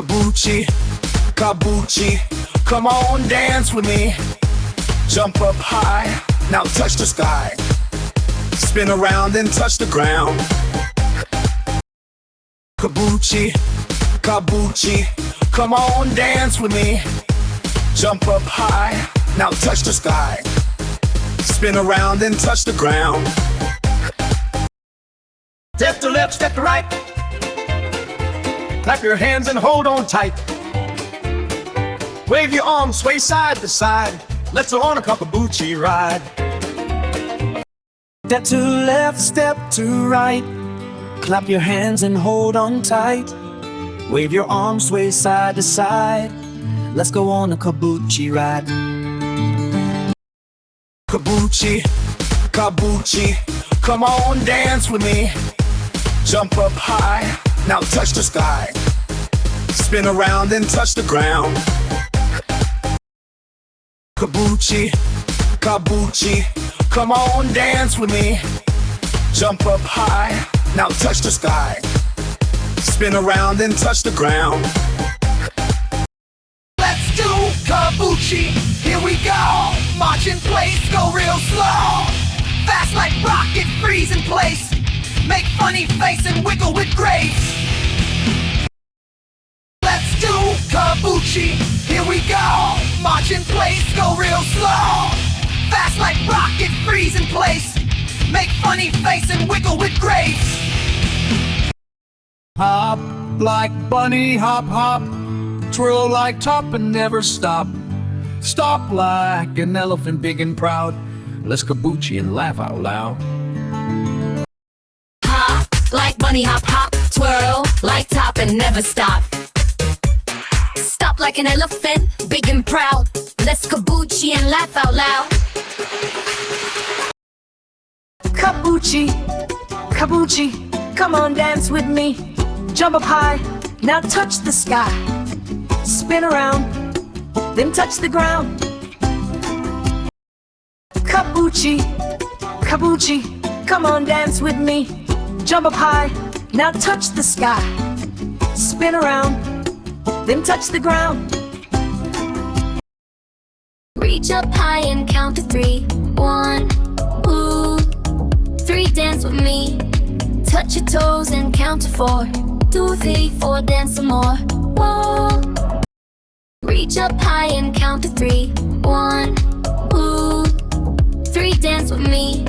Kaboochi, Kaboochi, come on dance with me. Jump up high, now touch the sky. Spin around and touch the ground. Kaboochi, Kaboochi, come on dance with me. Jump up high, now touch the sky. Spin around and touch the ground. Step to left, step to right. Clap your hands and hold on tight. Wave your arms, sway side to side. Let's go on a Kaboochi ride. Step to left, step to right. Clap your hands and hold on tight. Wave your arms, sway side to side. Let's go on a Kaboochi ride. Kaboochi, Kaboochi, come on dance with me. Jump up high, now touch the sky. Spin around and touch the ground. Kaboochi, Kaboochi, come on dance with me. Jump up high, now touch the sky. Spin around and touch the ground. Let's do Kaboochi, here we go. March in place, go real slow. Fast like rocket, freeze in place. Make funny face and wiggle with grace. Let's do Kaboochi, here we go. March in place, go real slow. Fast like rocket, freeze in place. Make funny face and wiggle with grace. Hop like bunny, hop, hop. Twirl like top and never stop. Stop like an elephant big and proud. Let's Kaboochi and laugh out loud. Hop like bunny, hop, hop. Twirl like top and never stop. Stop like an elephant, big and proud. Let's Kaboochi and laugh out loud. Kaboochi, Kaboochi, come on dance with me. Jump up high, now touch the sky. Spin around, then touch the ground. Kaboochi, Kaboochi, come on dance with me. Jump up high, now touch the sky. Spin around, then touch the ground. Reach up high and count to 3. 1, 2, 3, dance with me. Touch your toes and count to 4. 2, 3, 4, dance some more. Whoa. Reach up high and count to 3. 1, 2, 3, dance with me.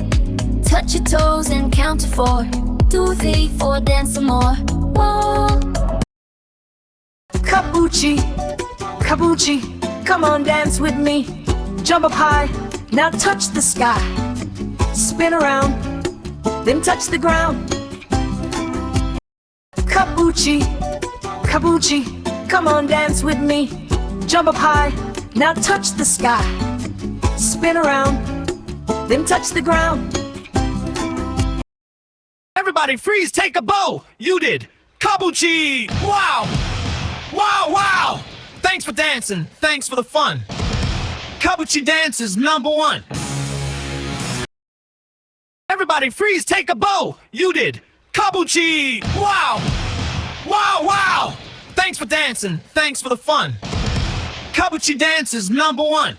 Touch your toes and count to 4. 2, 3, 4, dance some more. Whoa. Kaboochi, Kaboochi, come on dance with me. Jump up high, now touch the sky. Spin around, then touch the ground. Kaboochi, Kaboochi, come on dance with me. Jump up high, now touch the sky. Spin around, then touch the ground. Everybody freeze, take a bow. You did. Kaboochi! Wow! Wow, wow! Thanks for dancing. Thanks for the fun. Kaboochi dance is #1. Everybody freeze, take a bow. You did. Kaboochi! Wow! Wow, wow! Thanks for dancing. Thanks for the fun. Kaboochi dance is #1.